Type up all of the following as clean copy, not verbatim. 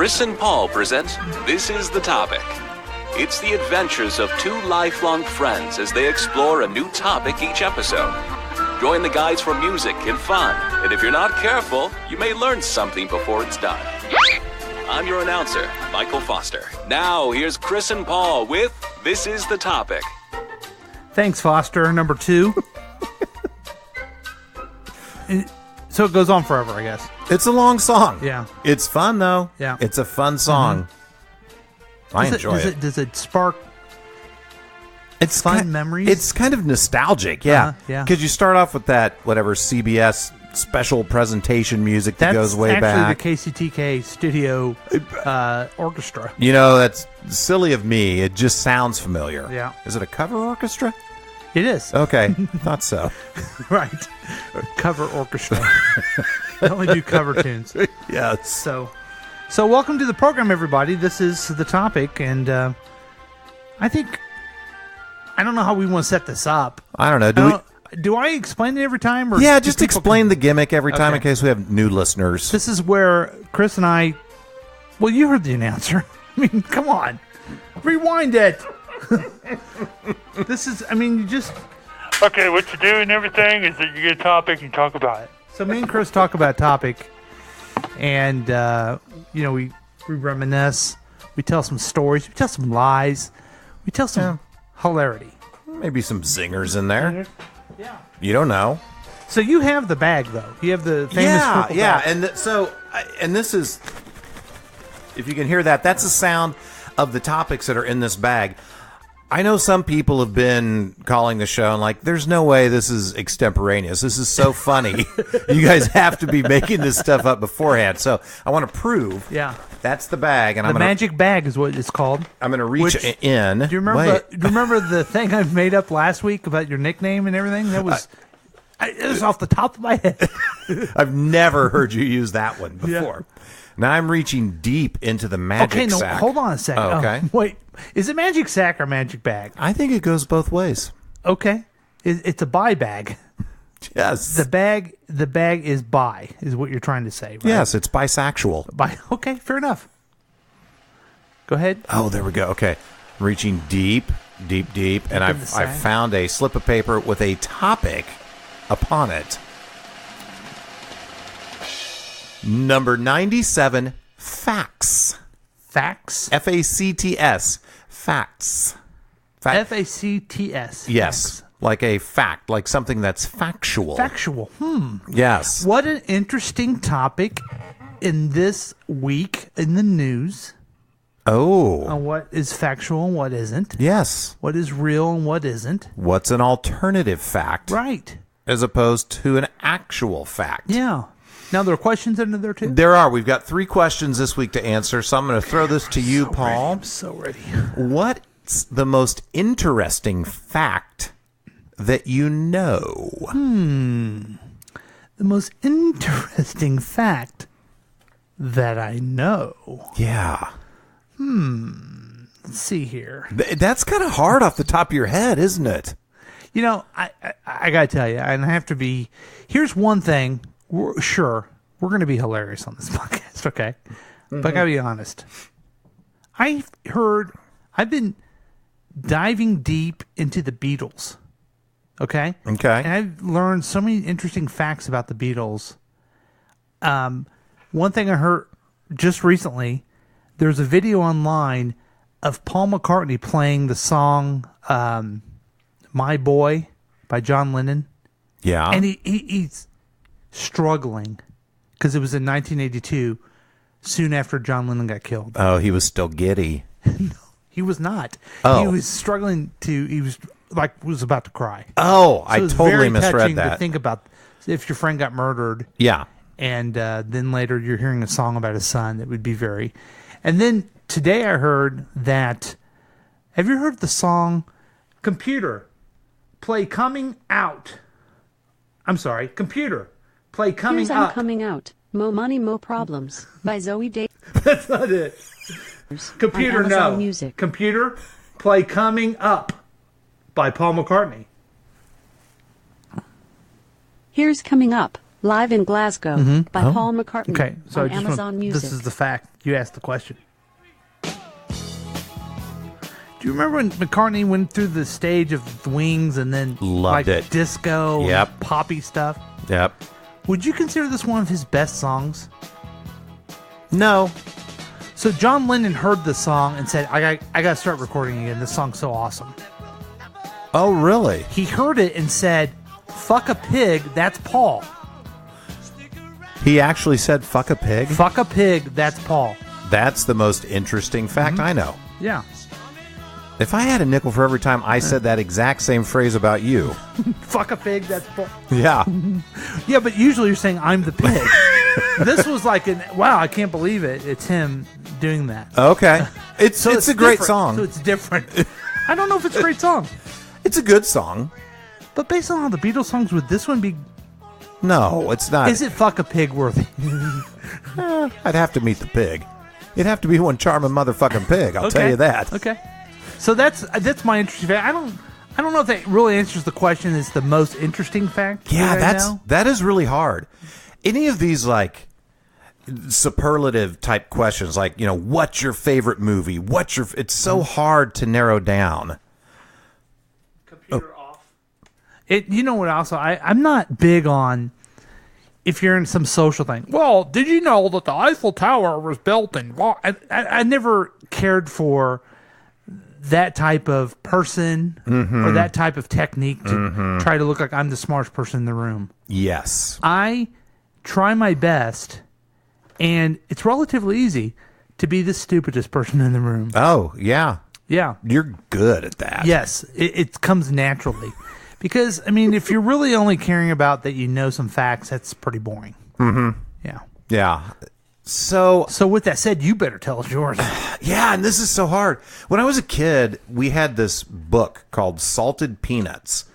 Chris and Paul present This Is the Topic. It's the adventures of two lifelong friends as they explore a new topic each episode. Join the guys for music and fun, and if you're not careful, you may learn something before it's done. I'm your announcer, Michael Foster. Now, here's Chris and Paul with This Is the Topic. Thanks, Foster. Number 2. So it goes on forever, I guess. It's a long song. Yeah. It's fun, though. Yeah. It's a fun song. Mm-hmm. I enjoy it. Does it spark it's fun memories? It's kind of nostalgic, yeah. Yeah. Because you start off with that, whatever, CBS special presentation music that goes way back. That's actually the KCTK studio orchestra. You know, that's silly of me. It just sounds familiar. Yeah. Is it a cover orchestra? It is. Okay. Thought so. Right. Cover orchestra. They only do cover tunes. Yes. So welcome to the program, everybody. This is the topic, and I don't know how we want to set this up. I don't know. Do I explain it every time? Or yeah, just explain the gimmick every time in case we have new listeners. This is where Chris and I... Well, you heard the announcer. I mean, come on. Rewind it. This is... I mean, you just... Okay, what you do and everything is that you get a topic and talk about it. So me and Chris talk about a topic, and, we reminisce. We tell some stories. We tell some lies. We tell some hilarity. Maybe some zingers in there. Yeah. You don't know. So you have the bag, though. You have the famous purple bag. And this is, if you can hear that, that's the sound of the topics that are in this bag. I know some people have been calling the show and like, there's no way this is extemporaneous. This is so funny. You guys have to be making this stuff up beforehand. So I want to prove. Yeah. That's the bag. And magic bag is what it's called. I'm going to reach in. Do you remember the thing I made up last week about your nickname and everything? That was... it was off the top of my head. I've never heard you use that one before. Yeah. Now I'm reaching deep into the magic sack. Okay, hold on a second. Oh, okay. Wait, is it magic sack or magic bag? I think it goes both ways. Okay. It's a buy bag. Yes. The bag is buy, is what you're trying to say, right? Yes, it's bisexual. Okay, fair enough. Go ahead. Oh, there we go. Okay. Reaching deep, and I've found a slip of paper with a topic upon it. Number 97, facts. Facts? F-A-C-T-S. Facts. F-A-C-T-S. Yes. Facts. Like a fact, like something that's factual. Factual. Yes. What an interesting topic in this week in the news. Oh. On what is factual and what isn't. Yes. What is real and what isn't. What's an alternative fact. Right. As opposed to an actual fact. Yeah. Now, there are questions in there, too? There are. We've got 3 questions this week to answer, so I'm going to throw this to you, Paul. I'm so ready. What's the most interesting fact that you know? The most interesting fact that I know. Yeah. Let's see here. That's kind of hard off the top of your head, isn't it? You know, I got to tell you, and I have to be... Here's one thing... We're going to be hilarious on this podcast, okay? Mm-hmm. But I got to be honest. I've been diving deep into the Beatles, okay? Okay. And I've learned so many interesting facts about the Beatles. One thing I heard just recently, there's a video online of Paul McCartney playing the song My Boy by John Lennon. Yeah. And he's struggling because it was in 1982, soon after John Lennon got killed. Oh, he was still giddy. No, he was not. Oh. He was struggling he was about to cry. Oh, so I totally misread that. To think about if your friend got murdered. Yeah. And then later you're hearing a song about his son that would be very... And then today I heard that... Have you heard the song Computer, Play Coming Out? I'm sorry, Computer. Play Coming Here's Up. I'm Coming Out. Mo Money, Mo Problems by Zoe Day. That's not it. Computer, no. Music. Computer, Play Coming Up by Paul McCartney. Here's Coming Up Live in Glasgow by Paul McCartney Okay, so on Amazon Music. this is the fact. You asked the question. Do you remember when McCartney went through the stage of the Wings and then Loved it. disco, Yep. and poppy stuff? Yep. Would you consider this one of his best songs? No. So John Lennon heard the song and said, I got to start recording again. This song's so awesome. Oh, really? He heard it and said, fuck a pig, that's Paul. He actually said fuck a pig? Fuck a pig, that's Paul. That's the most interesting fact I know. Yeah. If I had a nickel for every time I said that exact same phrase about you. Fuck a pig, that's Paul. Yeah. Yeah, but usually you're saying I'm the pig. This was like, wow, I can't believe it. It's him doing that. Okay. It's So a great different. song. So it's different. I don't know if it's a great song. It's a good song. But based on all the Beatles songs, would this one be... No, it's not. Is it fuck a pig worthy? I'd have to meet the pig. It'd have to be one charming motherfucking pig, I'll tell you that. Okay. So that's my interesting fact. I don't know if that really answers the question. It's the most interesting fact. Yeah, right now. that is really hard. Any of these like superlative type questions, like, you know, what's your favorite movie? It's so hard to narrow down. Computer off. You know what? Also, I'm not big on if you're in some social thing. Well, did you know that the Eiffel Tower was built in? Well, I never cared for that type of person or that type of technique to try to look like I'm the smartest person in the room. Yes. I try my best, and it's relatively easy to be the stupidest person in the room. Oh, yeah. Yeah. You're good at that. Yes, it comes naturally. Because, I mean, if you're really only caring about that you know some facts, that's pretty boring. Mm-hmm. Yeah. Yeah. So with that said, you better tell us yours. yeah, and this is so hard. When I was a kid, we had this book called Salted Peanuts,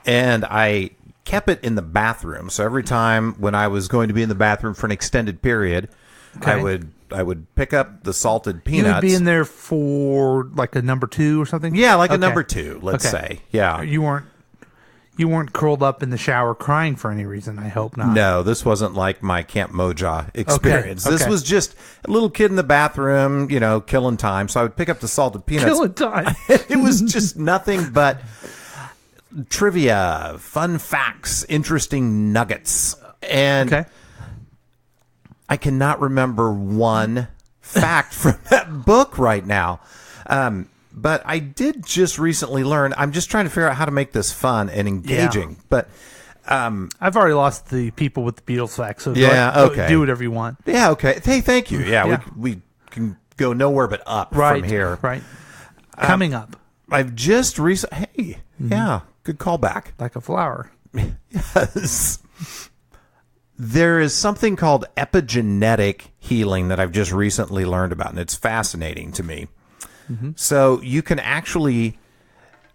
and I kept it in the bathroom. So every time when I was going to be in the bathroom for an extended period, Okay. I would pick up the salted You peanuts. would be in there for like a number 2 or something? Yeah, like a Okay. number 2, let's Okay. say. Yeah. You weren't curled up in the shower crying for any reason, I hope not. No, this wasn't like my Camp Moja experience. This okay. was just a little kid in the bathroom, you know, killing time. So I would pick up the salted peanuts. Killing time. It was just nothing but trivia, fun facts, interesting nuggets. And Okay. I cannot remember one fact from that book right now. But I did just recently learn. I'm just trying to figure out how to make this fun and engaging. Yeah. But I've already lost the people with the Beatles facts, so Yeah, go- okay. do whatever you want. yeah, okay. Hey, thank you. Yeah, Yeah. we can go nowhere but up Right from here. Right. Coming up I've just recently. Hey, yeah, good callback. like a flower. Yes. There is something called epigenetic healing that I've just recently learned about, and it's fascinating to me. So you can actually,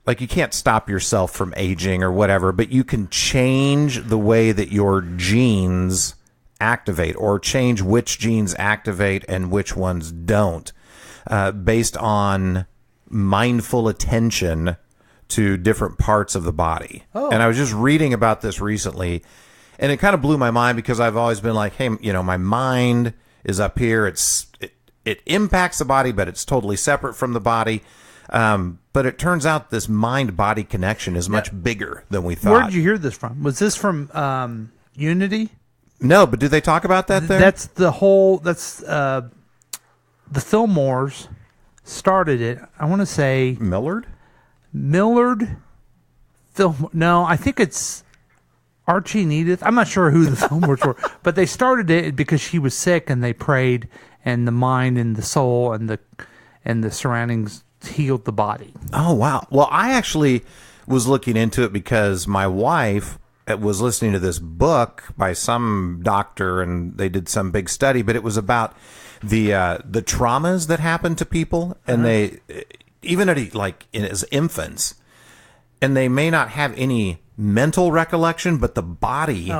like, you can't stop yourself from aging or whatever, but you can change the way that your genes activate, or change which genes activate and which ones don't, based on mindful attention to different parts of the body. And I was just reading about this recently, and it kind of blew my mind, because I've always been like, hey, you know, my mind is up here. It impacts the body, but it's totally separate from the body. But it turns out this mind-body connection is much bigger than we thought. Where did you hear this from? Was this from Unity? No, but do they talk about that there? That's the whole. That's the Fillmores started it. I want to say Millard? Millard. No, I think it's Archie and Edith. I'm not sure who the Fillmores were, but they started it because she was sick, and they prayed, and the mind and the soul and the surroundings healed the body. Oh, wow. Well, I actually was looking into it because my wife was listening to this book by some doctor, and they did some big study, but it was about the traumas that happen to people, and they, even as infants, and they may not have any mental recollection, but the body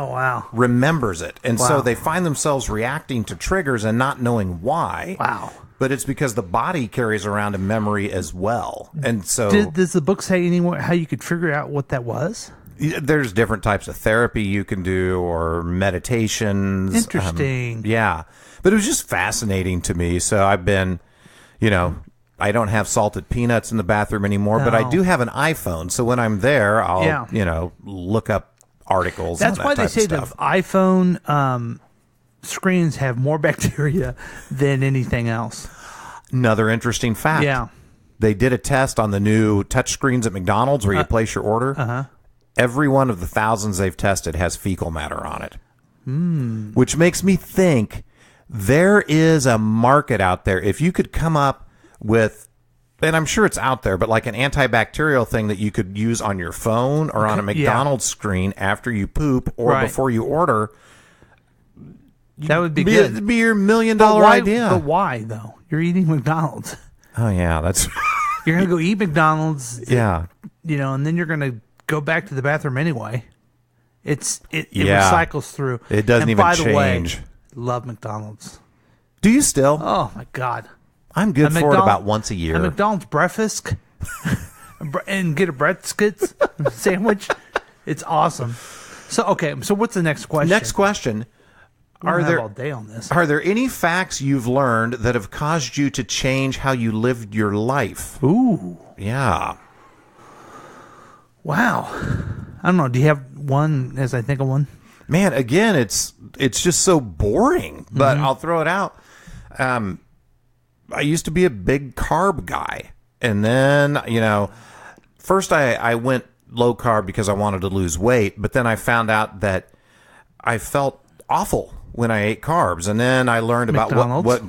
remembers it. And so they find themselves reacting to triggers and not knowing why. Wow. But it's because the body carries around a memory as well. And so Does the book say anywhere how you could figure out what that was? There's different types of therapy you can do or meditations. Interesting. Yeah. But it was just fascinating to me. So I've been, I don't have salted peanuts in the bathroom anymore, but I No. do have an iPhone. So when I'm there, I'll, Yeah. look up articles. That's on why that they type say of the stuff. iPhone screens have more bacteria than anything else. Another interesting fact. Yeah. They did a test on the new touch screens at McDonald's where you place your order. Uh-huh. Every one of the thousands they've tested has fecal matter on it. Which makes me think there is a market out there. If you could come up with, and I'm sure it's out there, but like an antibacterial thing that you could use on your phone or on a McDonald's screen after you poop or Right. before you order, That would be good. it'd be your $1 million But why, idea. But why, though? You're eating McDonald's. Oh, yeah, that's... You're going to go eat McDonald's, yeah. and then you're going to go back to the bathroom anyway. It Yeah. recycles through. It doesn't and even by the way, change. love McDonald's. Do you still? Oh, my God. I'm good for it McDonald- about once a year. A McDonald's breakfast and get a breadsticks sandwich. It's awesome. So what's the next question? Next question. We're Are gonna have there all day on this? Are there any facts you've learned that have caused you to change how you lived your life? Ooh, Yeah. wow. I don't know. Do you have one as I think of one? Man, again, it's just so boring, but I'll throw it out. I used to be a big carb guy. And then, first I went low carb because I wanted to lose weight, but then I found out that I felt awful when I ate carbs. And then I learned about McDonald's? what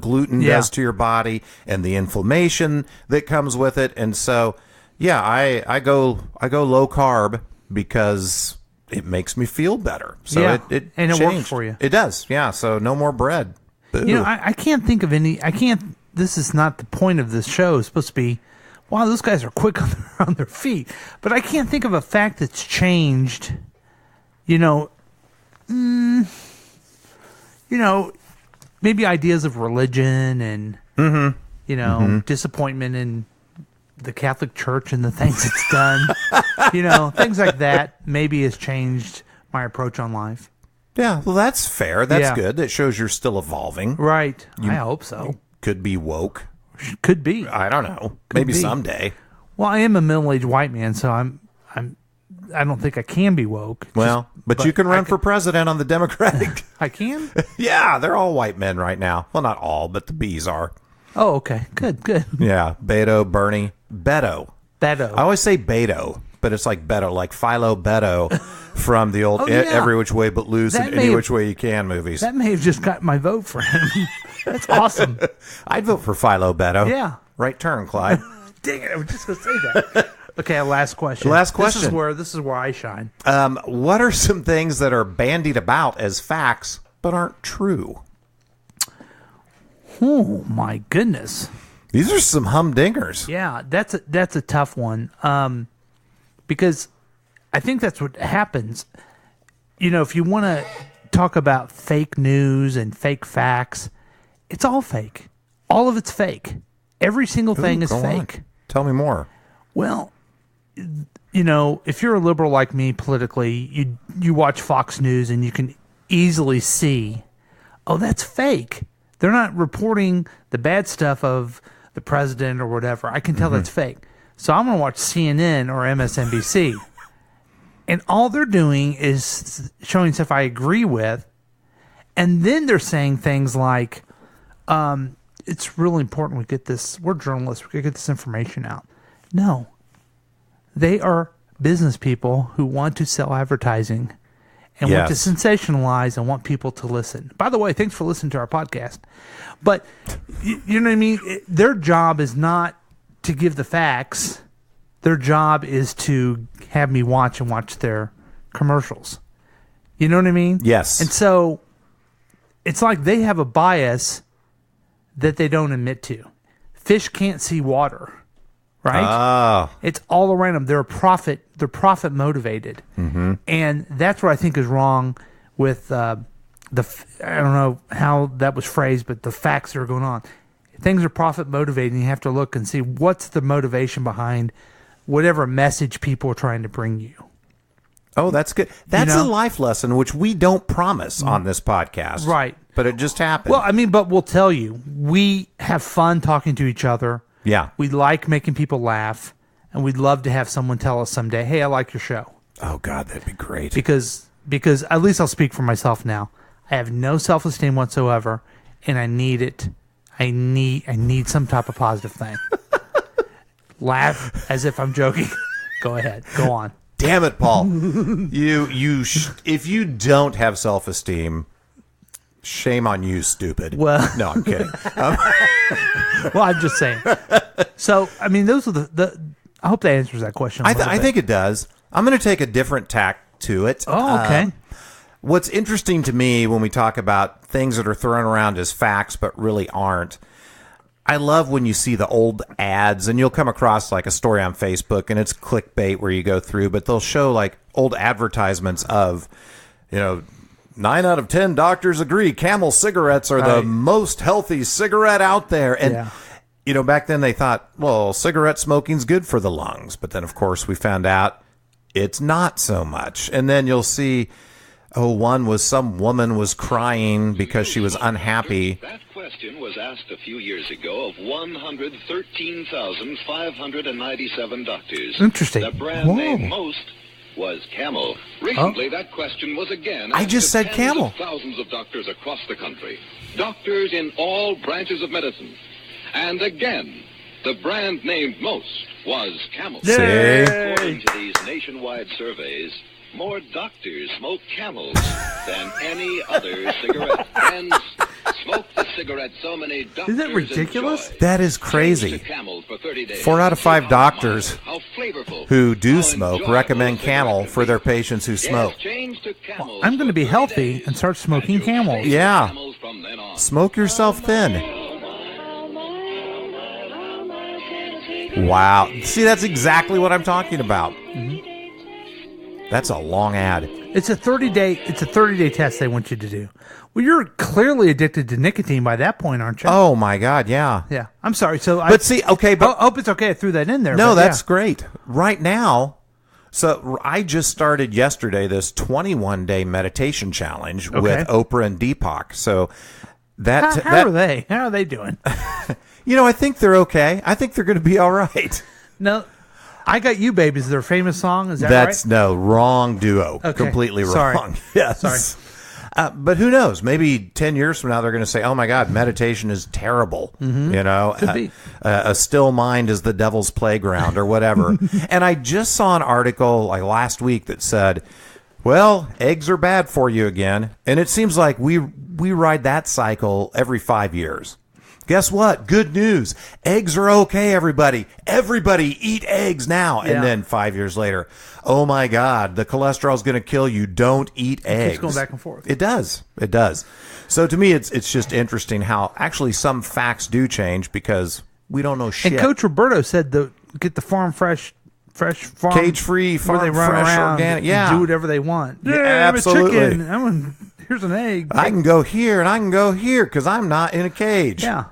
gluten Yeah. does to your body and the inflammation that comes with it. And so, yeah, I go low carb because it makes me feel better. So Yeah, it and it works changed. for you. It does. Yeah. So no more bread. Boo. I can't think of any. This is not the point of this show. It's supposed to be, wow, those guys are quick on their feet. But I can't think of a fact that's changed. Maybe ideas of religion and disappointment in the Catholic Church and the things it's done. Things like that maybe has changed my approach on life. Yeah, well, that's fair. That's Yeah. good. That shows you're still evolving. Right. I hope so. Could be woke. Could be. I don't know. Maybe be. someday. Well, I am a middle-aged white man, so I don't think I can be woke. Well, but you can I run for president on the Democratic. I can? Yeah, they're all white men right now. Well, not all, but the B's are. Oh, okay. Good. Yeah, Beto, Bernie, Beto. Beto. I always say Beto, but it's like Beto, like Philo Beto from the old Oh, yeah. Every Which Way But Loose That and may Any have- Which Way You Can movies. That may have just got my vote for him. That's awesome. I'd vote for Philo Beto. Yeah. Right turn, Clyde. Dang it, I was just going to say that. Okay, last question. Last question. This is where I shine. What are some things that are bandied about as facts but aren't true? Oh, my goodness. These are some humdingers. Yeah, that's a tough one. Because I think that's what happens. If you want to talk about fake news and fake facts, it's all fake. All of it's fake. Every single thing is Go on. fake. Tell me more. Well, if you're a liberal like me politically, you watch Fox News and you can easily see, oh, that's fake. They're not reporting the bad stuff of the president or whatever. I can tell that's fake. So I'm going to watch CNN or MSNBC. And all they're doing is showing stuff I agree with. And then they're saying things like, it's really important we get this. We're journalists. We got to get this information out. No. They are business people who want to sell advertising and want to Yes. sensationalize and want people to listen. By the way, thanks for listening to our podcast. But you know what I mean? Their job is not to give the facts. Their job is to have me watch their commercials. You know what I mean? Yes. And so it's like they have a bias that they don't admit to. Fish can't see water, right? Oh, It's all around them. They're profit motivated, and that's what I think is wrong with I don't know how that was phrased, but the facts that are going on. Things are profit motivated, and you have to look and see what's the motivation behind whatever message people are trying to bring you. Oh, that's good. That's know? a life lesson, which we don't promise on this podcast. Right. But it just happened. Well, I mean, but we'll tell you, we have fun talking to each other. Yeah. We like making people laugh, and we'd love to have someone tell us someday, hey, I like your show. Oh, God, that'd be great. Because at least I'll speak for myself now. I have no self-esteem whatsoever, and I need it. I need some type of positive thing. Laugh as if I'm joking. Go ahead. Go on. Damn it, Paul. If you don't have self-esteem, shame on you, stupid. Well, no, I'm kidding. Well, I'm just saying. So, I mean, those are the I hope that answers that question. I think it does. I'm going to take a different tack to it. Oh, okay. What's interesting to me when we talk about things that are thrown around as facts but really aren't, I love when you see the old ads, and you'll come across like a story on Facebook, and it's clickbait where you go through, but they'll show like old advertisements of, 9 out of 10 doctors agree Camel cigarettes are the most healthy cigarette out there. And, back then they thought, well, cigarette smoking's good for the lungs. But then, of course, we found out it's not so much. And then you'll see, one was some woman was crying because she was unhappy. That question was asked a few years ago of 113,597 doctors. Interesting. The brand name most was Camel. Recently, that question was again asked I just said of Camel. thousands of doctors across the country. Doctors in all branches of medicine. And again, the brand named most was Camel. Yay. According to these nationwide surveys, more doctors smoke Camels than any other cigarette. Friends, smoke the cigarette so many doctors Isn't that ridiculous? enjoy. That is crazy. Change to Camel for 30 days. 4 out of 5 How doctors mild, how flavorful, who do how smoke enjoyable recommend a cigarette Camel can for be. their patients who smoke. Yes, change to Camels I'm going to for be 30 healthy days. and start smoking And you'll Camels. stay Yeah. Camels from then on. Smoke yourself thin. Wow. See, that's exactly what I'm talking about. That's a long ad. It's a 30-day test they want you to do. Well, you're clearly addicted to nicotine by that point, aren't you? Oh, my God, yeah. Yeah. I'm sorry. So But see, okay, I hope it's okay I threw that in there. No, but that's yeah. great. Right now, so I just started yesterday this 21-day meditation challenge with Oprah and Deepak. So How are they? How are they doing? I think they're okay. I think they're going to be all right. No, I Got You, Babe is their famous song. Is that That's right? no, wrong duo. Okay. Completely Sorry. wrong. Yes. Sorry. But who knows? Maybe 10 years from now, they're going to say, oh, my God, meditation is terrible. Could be. A still mind is the devil's playground or whatever. And I just saw an article like last week that said, well, eggs are bad for you again. And it seems like we ride that cycle every 5 years. Guess what? Good news. Eggs are okay, everybody. Everybody eat eggs now. Yeah. And then 5 years later, oh my God, the cholesterol's going to kill you. Don't eat eggs. keeps going back and forth. It does. It does. So to me, it's just interesting how actually some facts do change because we don't know shit. And Coach Roberto said get the farm fresh farm, Cage-free, where farm they run fresh, around organic. and Yeah. do whatever they want. Yeah, I'm a absolutely. chicken. Here's an egg. I can go here and I can go here because I'm not in a cage. Yeah.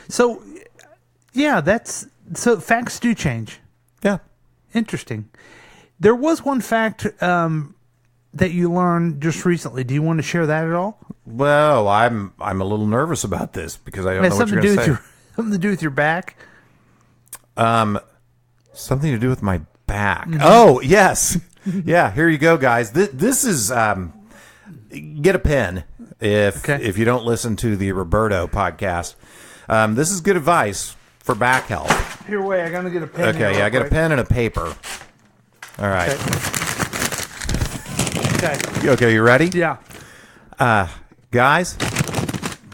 So, yeah, so facts do change. Yeah. Interesting. There was one fact that you learned just recently. Do you want to share that at all? Well, I'm a little nervous about this because I don't It has know what you're going to say. something to do with your back. Something to do with my back. Oh, yes. Yeah, here you go, guys. This is get a pen if you don't listen to the Roberto podcast. This is good advice for back health. Here, wait. I gotta get a pen. Okay, yeah, I got a pen and a paper. All right. Okay, you ready? Yeah. Guys,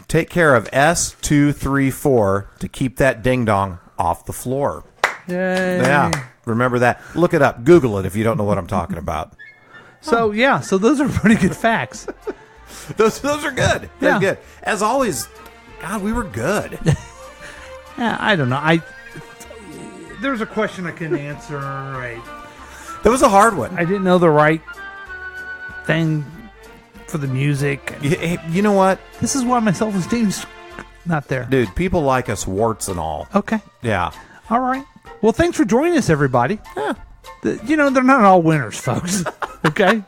take care of S234 to keep that ding-dong off the floor. Yay. Yeah, remember that. Look it up. Google it if you don't know what I'm talking about. So, yeah, so those are pretty good facts. Those are good. They're Yeah. good. As always, God, we were good. Yeah, I don't know. There's a question I couldn't answer. Right. That was a hard one. I didn't know the right thing for the music. You know what? This is why my self-esteem's not there. Dude, people like us warts and all. Okay. Yeah. All right. Well, thanks for joining us, everybody. Yeah. You know, they're not all winners, folks. Okay?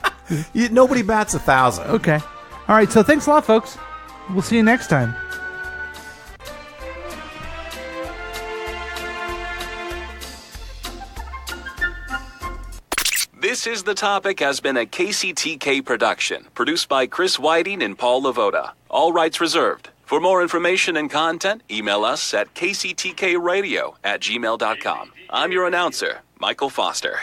Nobody bats 1,000. Okay. All right, so thanks a lot, folks. We'll see you next time. This is The Topic has been a KCTK production, produced by Chris Whiting and Paul Lavoda. All rights reserved. For more information and content, email us at kctkradio@gmail.com. I'm your announcer, Michael Foster.